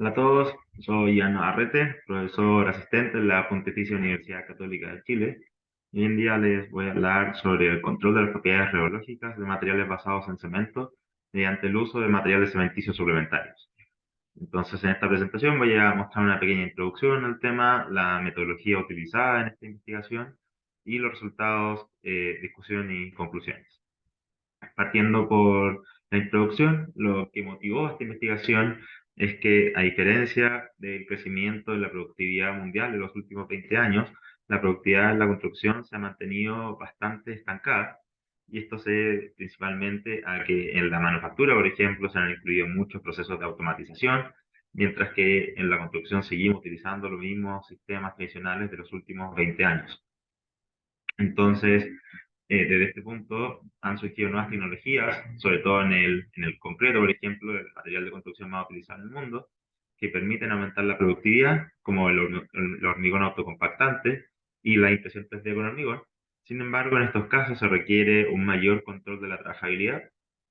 Hola a todos, soy Jan Arrete, profesor asistente en la Pontificia Universidad Católica de Chile. Y hoy en día les voy a hablar sobre el control de las propiedades reológicas de materiales basados en cemento mediante el uso de materiales cementicios suplementarios. Entonces, en esta presentación voy a mostrar una pequeña introducción al tema, la metodología utilizada en esta investigación y los resultados, discusión y conclusiones. Partiendo por la introducción, lo que motivó esta investigación es que, a diferencia del crecimiento de la productividad mundial de los últimos 20 años, la productividad en la construcción se ha mantenido bastante estancada. Y esto se debe principalmente a que en la manufactura, por ejemplo, se han incluido muchos procesos de automatización, mientras que en la construcción seguimos utilizando los mismos sistemas tradicionales de los últimos 20 años. Entonces, desde este punto han surgido nuevas tecnologías, sobre todo en el concreto, por ejemplo, el material de construcción más utilizado en el mundo, que permiten aumentar la productividad, como el hormigón autocompactante y la impresión 3D con hormigón. Sin embargo, en estos casos se requiere un mayor control de la trabajabilidad,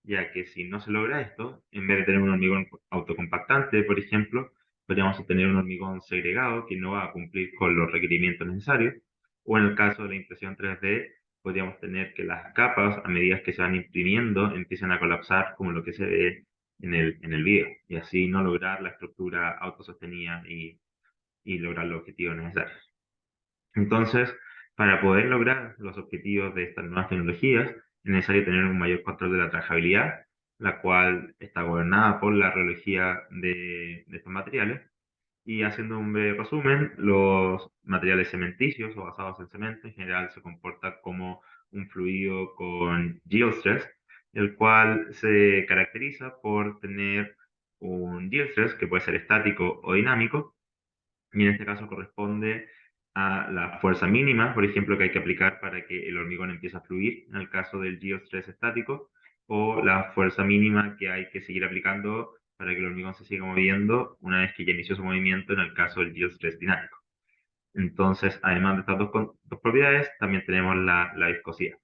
ya que si no se logra esto, en vez de tener un hormigón autocompactante, por ejemplo, podríamos obtener un hormigón segregado que no va a cumplir con los requerimientos necesarios, o en el caso de la impresión 3D, podríamos tener que las capas, a medida que se van imprimiendo, empiezan a colapsar como lo que se ve en el video, y así no lograr la estructura autosostenida y lograr los objetivos necesarios. Entonces, para poder lograr los objetivos de estas nuevas tecnologías, es necesario tener un mayor control de la trabajabilidad, la cual está gobernada por la reología de estos materiales. Y haciendo un breve resumen, los materiales cementicios o basados en cemento en general se comportan como un fluido con yield stress, el cual se caracteriza por tener un yield stress que puede ser estático o dinámico, y en este caso corresponde a la fuerza mínima, por ejemplo, que hay que aplicar para que el hormigón empiece a fluir, en el caso del yield stress estático, o la fuerza mínima que hay que seguir aplicando para que el hormigón se siga moviendo una vez que ya inició su movimiento, en el caso del yield stress dinámico. Entonces, además de estas dos propiedades, también tenemos la viscosidad.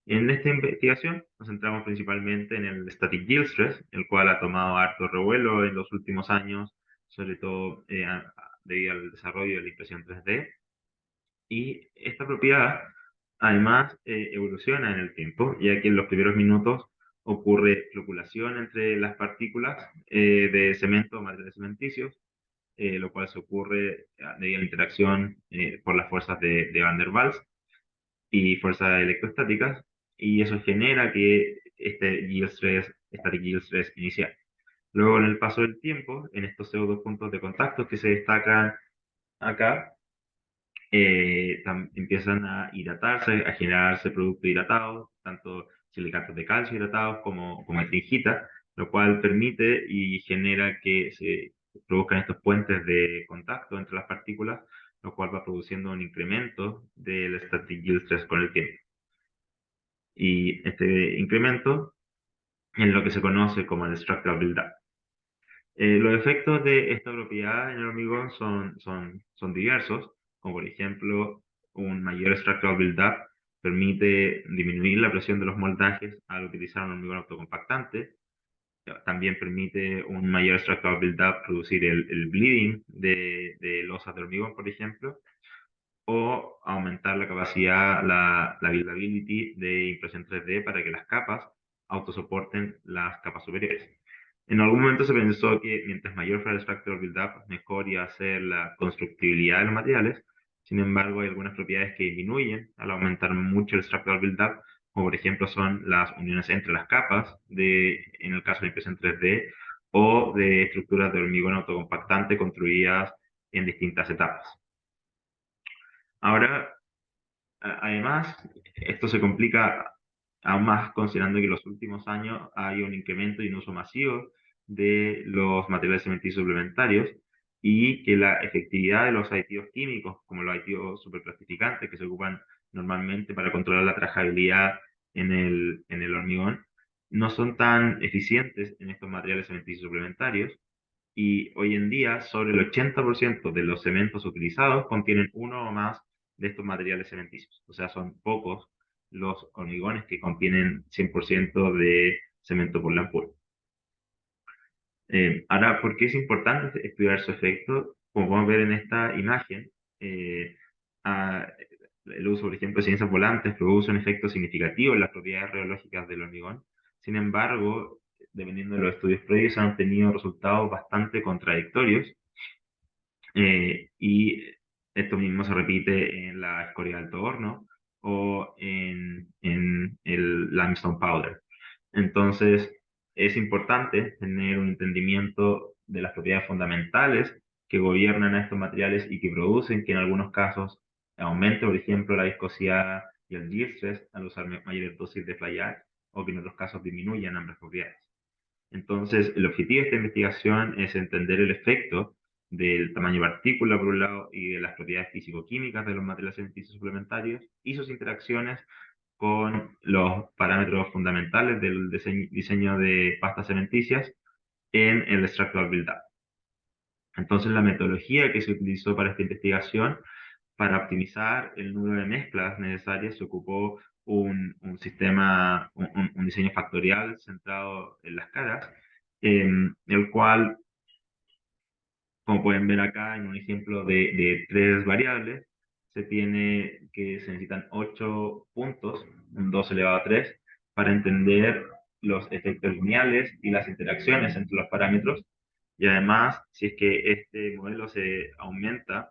En esta investigación nos centramos principalmente en el static yield stress, el cual ha tomado harto revuelo en los últimos años, sobre todo debido al desarrollo de la impresión 3D. Y esta propiedad, además, evoluciona en el tiempo, ya que en los primeros minutos ocurre floculación entre las partículas de cemento o materiales cementicios, lo cual se ocurre debido a la interacción por las fuerzas de Van der Waals y fuerzas electrostáticas, y eso genera que este yield stress, static yield stress inicial. Luego, en el paso del tiempo, en estos pseudo puntos de contacto que se destacan acá, empiezan a hidratarse, a generarse productos hidratados, tanto silicatos de calcio hidratados como estringita, lo cual permite y genera que se produzcan estos puentes de contacto entre las partículas, lo cual va produciendo un incremento del static yield stress con el tiempo. Y este incremento es lo que se conoce como el structural build-up. Los efectos de esta propiedad en el hormigón son diversos, como por ejemplo un mayor structural build-up permite disminuir la presión de los moldajes al utilizar un hormigón autocompactante. También permite un mayor structural build-up reducir el bleeding de losas de hormigón, por ejemplo, o aumentar la capacidad, la buildability de impresión 3D para que las capas autosoporten las capas superiores. En algún momento se pensó que mientras mayor fuera el structural build-up, mejor iba a ser la constructibilidad de los materiales. Sin embargo, hay algunas propiedades que disminuyen al aumentar mucho el structural build-up, como por ejemplo son las uniones entre las capas, en el caso de impresión 3D, o de estructuras de hormigón autocompactante construidas en distintas etapas. Ahora, además, esto se complica aún más considerando que en los últimos años hay un incremento y un uso masivo de los materiales cementicios suplementarios y que la efectividad de los aditivos químicos, como los aditivos superplastificantes que se ocupan normalmente para controlar la trabajabilidad en el hormigón, no son tan eficientes en estos materiales cementicios suplementarios. Y hoy en día, sobre el 80% de los cementos utilizados contienen uno o más de estos materiales cementicios. O sea, son pocos los hormigones que contienen 100% de cemento Portland puro. Ahora, ¿por qué es importante estudiar su efecto? Como podemos ver en esta imagen, eh, a- el uso, por ejemplo, de ciencias volantes produce un efecto significativo en las propiedades rheológicas del hormigón. Sin embargo, dependiendo de los estudios previos, han obtenido resultados bastante contradictorios, y esto mismo se repite en la escoria de alto horno o en el limestone powder. Entonces, es importante tener un entendimiento de las propiedades fundamentales que gobiernan a estos materiales y que producen que en algunos casos aumente, por ejemplo, la viscosidad y el yield stress al usar mayores dosis de fly ash, o que en otros casos disminuyan ambas propiedades. Entonces, el objetivo de esta investigación es entender el efecto del tamaño de partícula, por un lado, y de las propiedades físico-químicas de los materiales alimenticios suplementarios y sus interacciones con los parámetros fundamentales del diseño de pastas cementicias en el structural build-up. Entonces, la metodología que se utilizó para esta investigación, para optimizar el número de mezclas necesarias, se ocupó un sistema, un diseño factorial centrado en las caras, el cual, como pueden ver acá en un ejemplo de tres variables, se tiene que se necesitan 8 puntos, un 2 elevado a 3, para entender los efectos lineales y las interacciones entre los parámetros. Y además, si es que este modelo se aumenta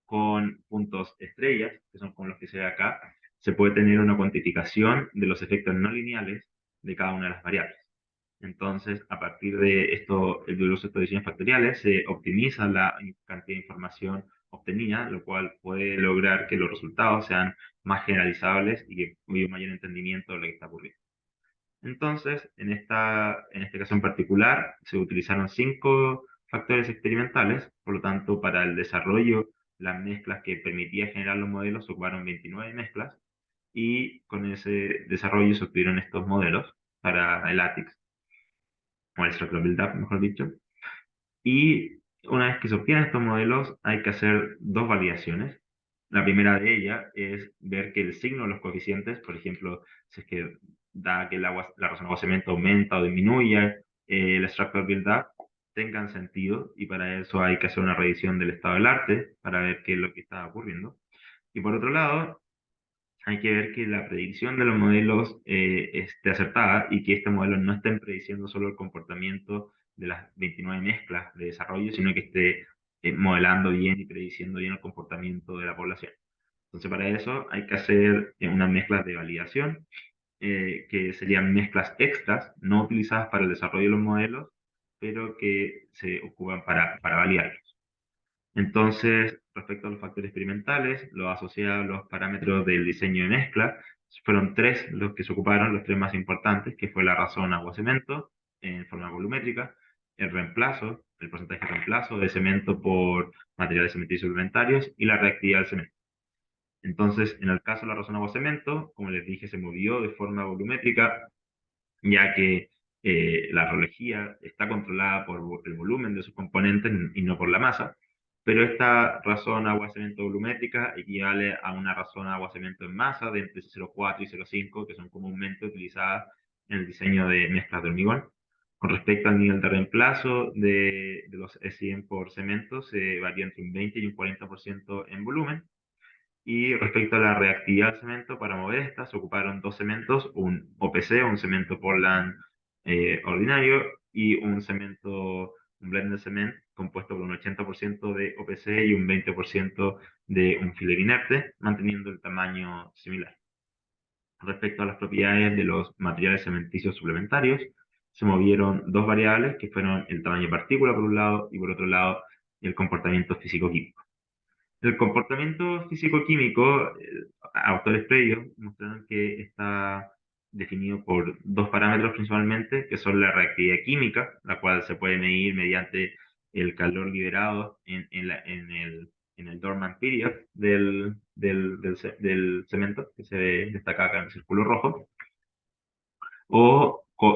con puntos estrellas, que son como los que se ve acá, se puede tener una cuantificación de los efectos no lineales de cada una de las variables. Entonces, a partir de esto, el uso de estos diseños factoriales, se optimiza la cantidad de información obtenida, lo cual puede lograr que los resultados sean más generalizables y que haya un mayor entendimiento de lo que está ocurriendo. Entonces, en este caso en particular, se utilizaron 5 factores experimentales, por lo tanto, para el desarrollo, las mezclas que permitía generar los modelos, se ocuparon 29 mezclas, y con ese desarrollo se obtuvieron estos modelos para el ATIX, o el Structural Build-Up, mejor dicho. Y una vez que se obtienen estos modelos, hay que hacer dos validaciones. La primera de ellas es ver que el signo de los coeficientes, por ejemplo, si es que da que la razón de aguasamiento aumenta o disminuye, el structural build-up, tengan sentido, y para eso hay que hacer una revisión del estado del arte para ver qué es lo que está ocurriendo. Y por otro lado, hay que ver que la predicción de los modelos esté acertada, y que estos modelos no estén prediciendo solo el comportamiento de las 29 mezclas de desarrollo, sino que esté modelando bien y prediciendo bien el comportamiento de la población. Entonces, para eso hay que hacer unas mezclas de validación, que serían mezclas extras, no utilizadas para el desarrollo de los modelos, pero que se ocupan para validarlos. Entonces, respecto a los factores experimentales, los asociados a los parámetros del diseño de mezcla, fueron tres los que se ocuparon, los tres más importantes, que fue la razón agua-cemento en forma volumétrica, el reemplazo, el porcentaje de reemplazo de cemento por materiales cementicios suplementarios, y la reactividad del cemento. Entonces, en el caso de la razón agua-cemento, como les dije, se movió de forma volumétrica, ya que la rheología está controlada por el volumen de sus componentes y no por la masa, pero esta razón agua-cemento volumétrica equivale a una razón agua-cemento en masa de entre 0,4 y 0,5, que son comúnmente utilizadas en el diseño de mezclas de hormigón. Con respecto al nivel de reemplazo de los SIM por cemento, se varía entre un 20 y un 40% en volumen. Y respecto a la reactividad del cemento, para mover esta se ocuparon dos cementos, un OPC, un cemento Portland ordinario, y un blended cement compuesto por un 80% de OPC y un 20% de un filler inerte, manteniendo el tamaño similar. Respecto a las propiedades de los materiales cementicios suplementarios, se movieron dos variables, que fueron el tamaño de partícula por un lado y por otro lado el comportamiento físico-químico. El comportamiento físico-químico, autores previos mostraron que está definido por dos parámetros principalmente, que son la reactividad química, la cual se puede medir mediante el calor liberado en el dormant period del cemento, que se destaca acá en el círculo rojo,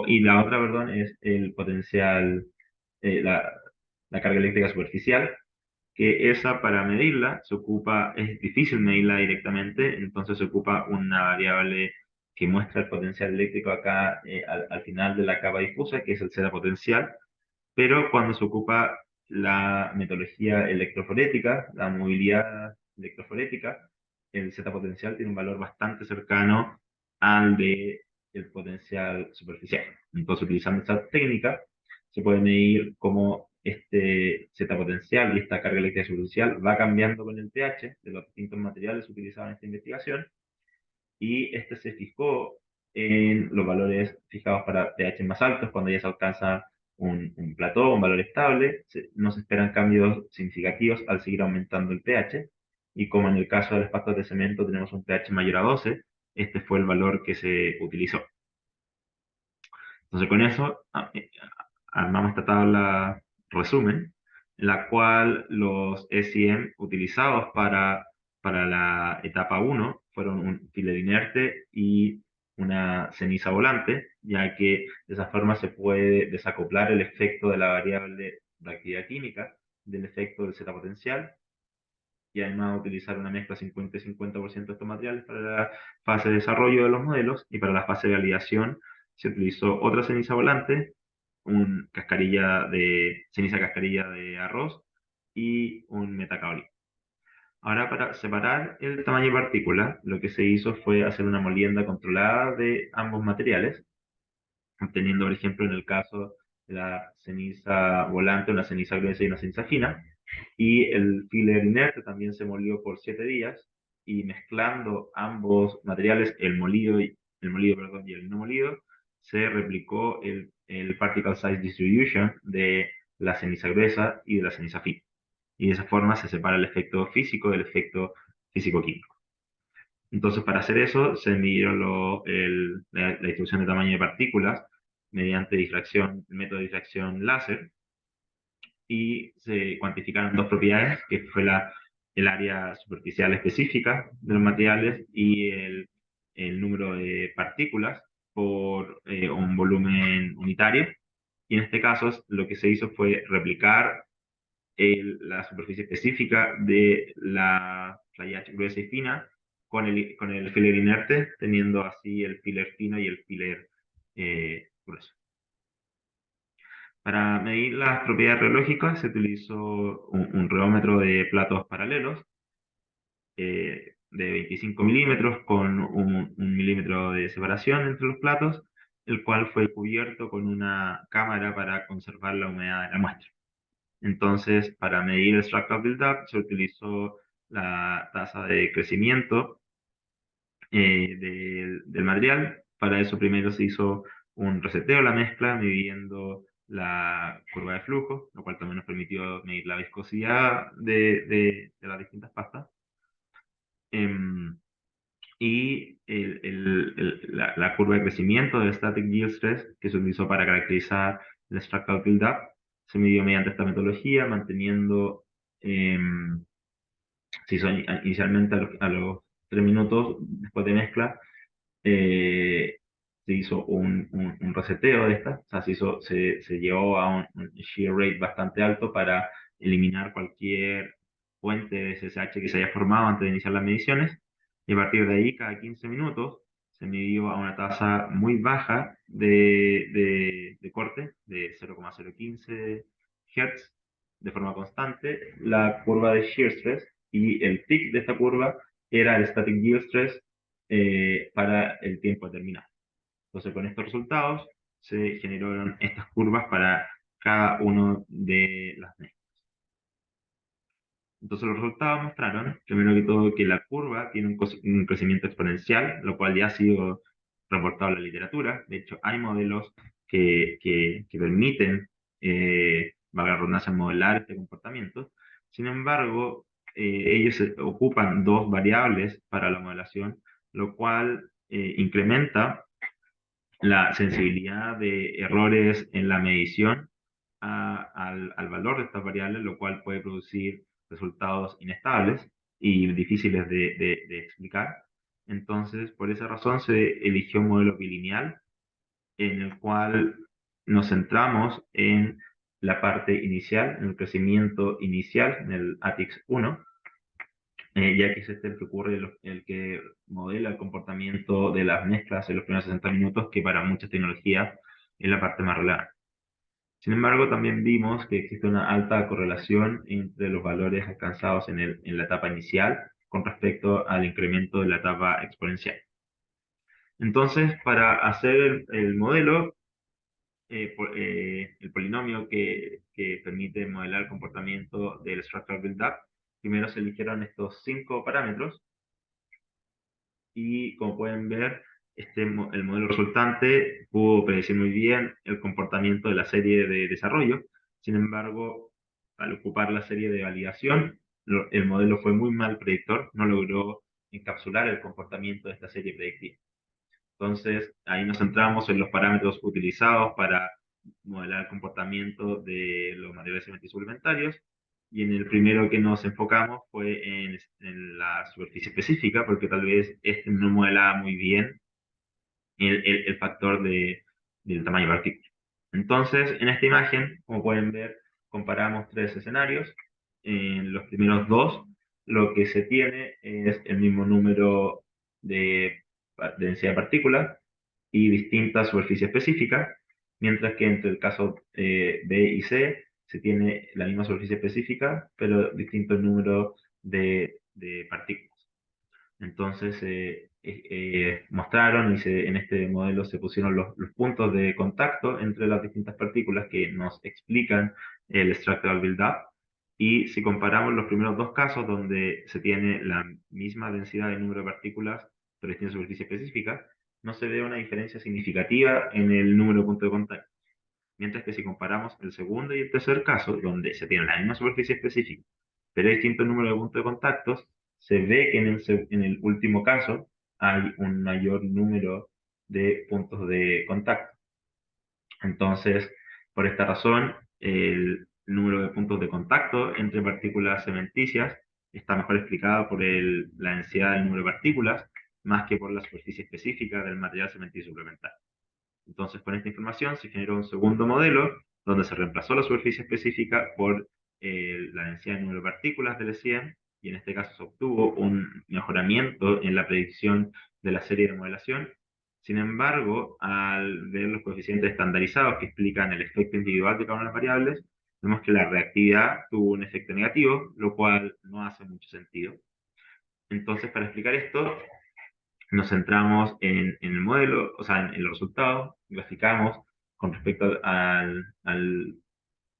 y la otra, perdón, es el potencial, la carga eléctrica superficial, que esa, para medirla se ocupa, es difícil medirla directamente, entonces se ocupa una variable que muestra el potencial eléctrico acá al final de la capa difusa, que es el Z potencial, pero cuando se ocupa la metodología electroforética, la movilidad electroforética, el Z potencial tiene un valor bastante cercano al de el potencial superficial. Entonces, utilizando esta técnica, se puede medir cómo este Z potencial y esta carga eléctrica superficial va cambiando con el pH de los distintos materiales utilizados en esta investigación, y este se fijó en los valores fijados para pH más altos, cuando ya se alcanza un plató, un valor estable, no se esperan cambios significativos al seguir aumentando el pH, y como en el caso de las pastas de cemento tenemos un pH mayor a 12, este fue el valor que se utilizó. Entonces con eso armamos esta tabla resumen, en la cual los SEM utilizados para la etapa 1 fueron un filler inerte y una ceniza volante, ya que de esa forma se puede desacoplar el efecto de la variable de actividad química del efecto del Z potencial, y además utilizar una mezcla 50 y 50% de estos materiales para la fase de desarrollo de los modelos, y para la fase de validación se utilizó otra ceniza volante, un ceniza cascarilla de arroz y un metacaolín. Ahora, para separar el tamaño de partícula, lo que se hizo fue hacer una molienda controlada de ambos materiales, obteniendo, por ejemplo, en el caso de la ceniza volante, una ceniza gruesa y una ceniza fina, y el filler inerte también se molió por 7 días, y mezclando ambos materiales, perdón, y el no molido, se replicó el particle size distribution de la ceniza gruesa y de la ceniza fina. Y de esa forma se separa el efecto físico del efecto físico-químico. Entonces, para hacer eso, se midieron la distribución de tamaño de partículas mediante el método de difracción láser, y se cuantificaron dos propiedades, que fue el área superficial específica de los materiales y el número de partículas por un volumen unitario. Y en este caso, lo que se hizo fue replicar la superficie específica de la fly ash gruesa y fina con el filler inerte, teniendo así el filler fino y el filler grueso. Para medir las propiedades reológicas se utilizó un reómetro de platos paralelos de 25 milímetros con un milímetro de separación entre los platos, el cual fue cubierto con una cámara para conservar la humedad de la muestra. Entonces, para medir el structural build-up se utilizó la tasa de crecimiento del material. Para eso primero se hizo un reseteo de la mezcla midiendo la curva de flujo, lo cual también nos permitió medir la viscosidad de las distintas pastas. Em, y la curva de crecimiento del static yield stress, que se utilizó para caracterizar el structural build-up, se midió mediante esta metodología, manteniendo, se hizo inicialmente a los 3 minutos después de mezcla, eh, se hizo un reseteo de esta, o sea, se llevó a un shear rate bastante alto para eliminar cualquier puente de SSH que se haya formado antes de iniciar las mediciones, y a partir de ahí, cada 15 minutos, se midió a una tasa muy baja de corte, de 0,015 Hz, de forma constante, la curva de shear stress, y el peak de esta curva era el static yield stress para el tiempo determinado. Entonces, con estos resultados se generaron estas curvas para cada uno de las mezclas. Entonces, los resultados mostraron, primero que todo, que la curva tiene un crecimiento exponencial, lo cual ya ha sido reportado en la literatura. De hecho, hay modelos que permiten, valga la redundancia, modelar este comportamiento. Sin embargo, ellos ocupan dos variables para la modelación, lo cual incrementa la sensibilidad de errores en la medición al valor de estas variables, lo cual puede producir resultados inestables y difíciles de explicar. Entonces, por esa razón se eligió un modelo bilineal, en el cual nos centramos en la parte inicial, en el crecimiento inicial, en el ATIX1, ya que es este el que ocurre, el que modela el comportamiento de las mezclas en los primeros 60 minutos, que para muchas tecnologías es la parte más relevante. Sin embargo, también vimos que existe una alta correlación entre los valores alcanzados en la etapa inicial con respecto al incremento de la etapa exponencial. Entonces, para hacer el modelo, el polinomio que permite modelar el comportamiento del structural build-up, primero se eligieron estos 5 parámetros y como pueden ver, el modelo resultante pudo predecir muy bien el comportamiento de la serie de desarrollo. Sin embargo, al ocupar la serie de validación, el modelo fue muy mal predictor, no logró encapsular el comportamiento de esta serie predictiva. Entonces, ahí nos centramos en los parámetros utilizados para modelar el comportamiento de los materiales cementicios suplementarios. Y en el primero que nos enfocamos fue en la superficie específica, porque tal vez este no modelaba muy bien el factor del tamaño partícula. Entonces, en esta imagen, como pueden ver, comparamos 3 escenarios. En los primeros dos, lo que se tiene es el mismo número de densidad de partículas y distinta superficie específica, mientras que entre el caso B y C se tiene la misma superficie específica, pero distinto número de partículas. Entonces, mostraron en este modelo se pusieron los puntos de contacto entre las distintas partículas que nos explican el structural build-up. Y si comparamos los primeros dos casos donde se tiene la misma densidad de número de partículas, pero distinta superficie específica, no se ve una diferencia significativa en el número de puntos de contacto. Mientras que si comparamos el segundo y el tercer caso, donde se tiene la misma superficie específica, pero hay distinto número de puntos de contactos, se ve que en el último caso hay un mayor número de puntos de contacto. Entonces, por esta razón, el número de puntos de contacto entre partículas cementicias está mejor explicado por la densidad del número de partículas, más que por la superficie específica del material cementicio suplementario. Entonces, con esta información se generó un segundo modelo donde se reemplazó la superficie específica por la densidad de número de partículas del ECM, y en este caso se obtuvo un mejoramiento en la predicción de la serie de modelación. Sin embargo, al ver los coeficientes estandarizados que explican el efecto individual de cada una de las variables, vemos que la reactividad tuvo un efecto negativo, lo cual no hace mucho sentido. Entonces, para explicar esto, nos centramos en el modelo, o sea, en los resultados, graficamos con respecto al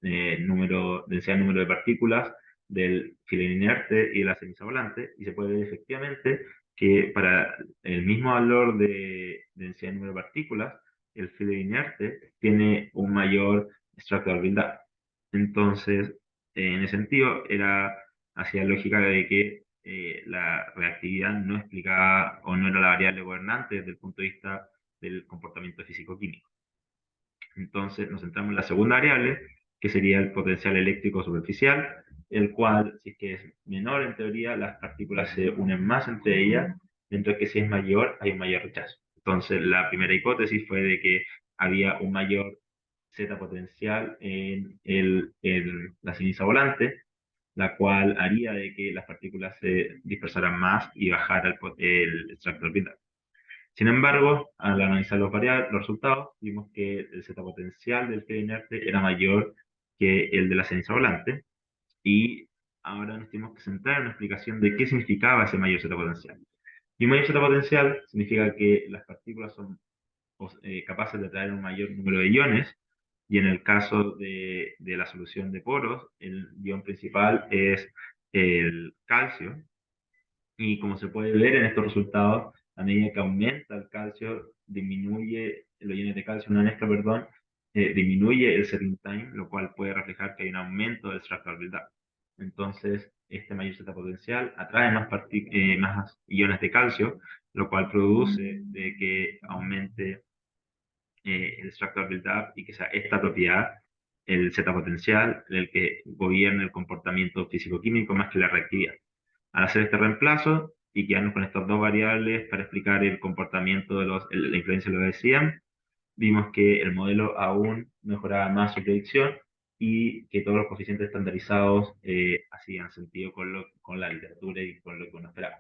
densidad número de partículas del filo inerte y de la ceniza volante, y se puede ver efectivamente que para el mismo valor de densidad número de partículas, el filo inerte tiene un mayor structural build-up. Entonces, en ese sentido, hacía lógica de que la reactividad no explicaba o no era la variable gobernante desde el punto de vista del comportamiento físico-químico. Entonces nos centramos en la segunda variable, que sería el potencial eléctrico superficial, el cual, si es que es menor en teoría, las partículas se unen más entre ellas, mientras que si es mayor, hay un mayor rechazo. Entonces la primera hipótesis fue de que había un mayor Z potencial en la ceniza volante, la cual haría de que las partículas se dispersaran más y bajara el extractor vital. Sin embargo, al analizar los resultados, vimos que el Z potencial del fluido inerte era mayor que el de la ceniza volante, y ahora nos tenemos que centrar en una explicación de qué significaba ese mayor Z potencial. Y un mayor Z potencial significa que las partículas son capaces de atraer un mayor número de iones, y en el caso de la solución de poros, el ion principal es el calcio, y como se puede ver en estos resultados, a medida que aumenta el calcio, disminuye los iones de calcio, una mezcla, perdón, disminuye el setting time, lo cual puede reflejar que hay un aumento del structural build-up. Entonces, este mayor Z potencial atrae más iones de calcio, lo cual produce de que aumente el structural build-up y que sea esta propiedad, el Z potencial, el que gobierne el comportamiento físico-químico más que la reactividad. Al hacer este reemplazo y quedarnos con estas dos variables para explicar el comportamiento la influencia de lo que decían, vimos que el modelo aún mejoraba más su predicción y que todos los coeficientes estandarizados hacían sentido con la literatura y con lo que uno esperaba.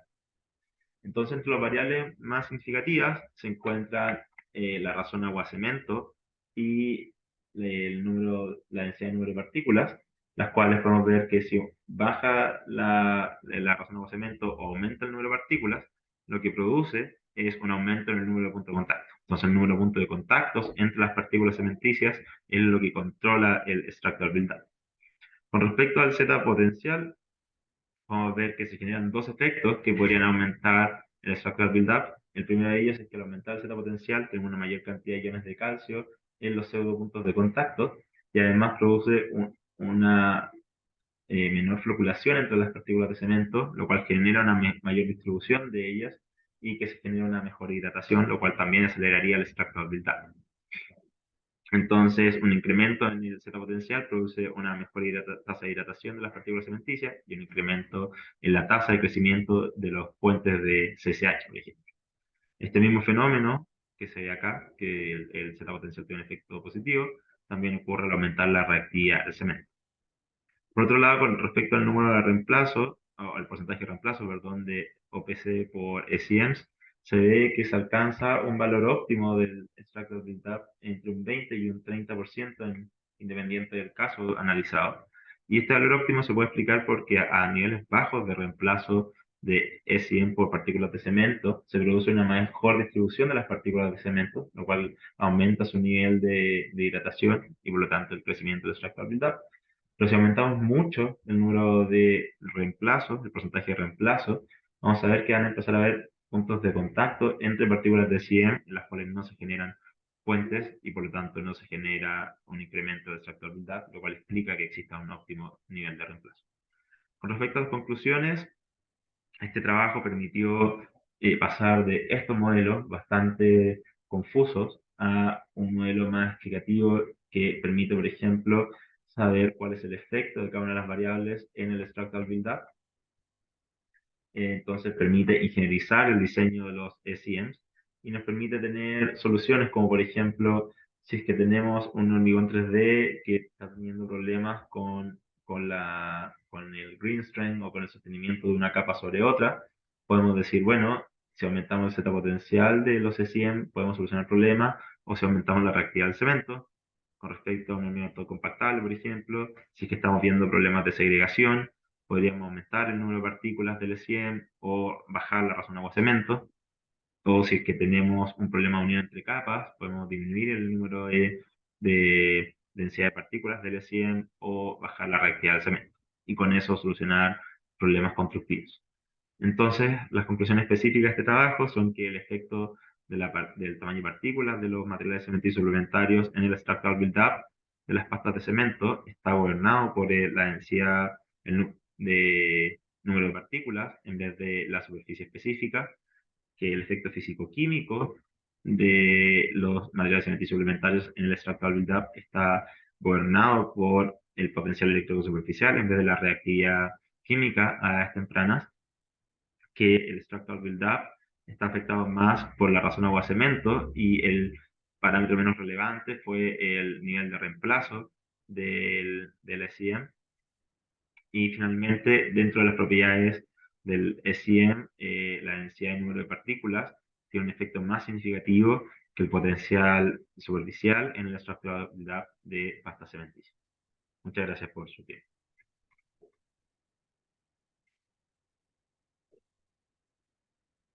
Entonces, entre las variables más significativas se encuentran la razón agua-cemento y la densidad de número de partículas, las cuales podemos ver que si baja la razón de aguacemiento o aumenta el número de partículas, lo que produce es un aumento en el número de puntos de contacto. Entonces, el número de puntos de contactos entre las partículas cementicias es lo que controla el extractor buildup. Con respecto al Z potencial, vamos a ver que se generan dos efectos que podrían aumentar el extractor buildup. El primero de ellos es que al aumentar el Z potencial tenemos una mayor cantidad de iones de calcio en los pseudopuntos de contacto y además produce una menor floculación entre las partículas de cemento, lo cual genera una mayor distribución de ellas y que se genera una mejor hidratación, lo cual también aceleraría el extractor buildup. Entonces, un incremento en el Z potencial produce una mejor tasa de hidratación de las partículas cementicias y un incremento en la tasa de crecimiento de los puentes de CCH, por ejemplo. Este mismo fenómeno que se ve acá, que el Z potencial tiene un efecto positivo, también ocurre al aumentar la reactividad del cemento. Por otro lado, con respecto al número de reemplazo, o al porcentaje de reemplazo, perdón, de OPC por SEMs, se ve que se alcanza un valor óptimo del extractor buildup entre un 20 y un 30% independiente del caso analizado. Y este valor óptimo se puede explicar porque a niveles bajos de reemplazo de SEM por partículas de cemento se produce una mejor distribución de las partículas de cemento, lo cual aumenta su nivel de hidratación y por lo tanto el crecimiento del extractor buildup. Pero si aumentamos mucho el número de reemplazos, el porcentaje de reemplazo, vamos a ver que van a empezar a haber puntos de contacto entre partículas de CIEM en las cuales no se generan puentes y por lo tanto no se genera un incremento del extractor buildup, lo cual explica que exista un óptimo nivel de reemplazo. Con respecto a las conclusiones, este trabajo permitió pasar de estos modelos bastante confusos a un modelo más explicativo que permite, por ejemplo, saber cuál es el efecto de cada una de las variables en el extractor buildup. Entonces permite ingenierizar el diseño de los SEMs y nos permite tener soluciones como, por ejemplo, si es que tenemos un hormigón 3D que está teniendo problemas con el green strength o con el sostenimiento de una capa sobre otra, podemos decir, bueno, si aumentamos el Z potencial de los SEM, podemos solucionar el problema, o si aumentamos la reactividad del cemento, con respecto a un hormigón compactable, por ejemplo, si es que estamos viendo problemas de segregación, podríamos aumentar el número de partículas del SEM o bajar la razón agua-cemento. O si es que tenemos un problema de unión entre capas, podemos disminuir el número de densidad de partículas del SEM o bajar la reactividad del cemento. Y con eso solucionar problemas constructivos. Entonces, las conclusiones específicas de este trabajo son que el efecto del tamaño de partículas de los materiales cementicios suplementarios en el extractor buildup de las pastas de cemento está gobernado por la densidad de número de partículas en vez de la superficie específica, que el efecto físico-químico de los materiales cementicios suplementarios en el extractor buildup está gobernado por el potencial eléctrico superficial en vez de la reactividad química a edades tempranas, que el extractor buildup está afectado más por la razón agua-cemento y el parámetro menos relevante fue el nivel de reemplazo del SEM. Y finalmente, dentro de las propiedades del SEM, la densidad de número de partículas tiene un efecto más significativo que el potencial superficial en el extractor buildup de pasta cementicias. Muchas gracias por su tiempo.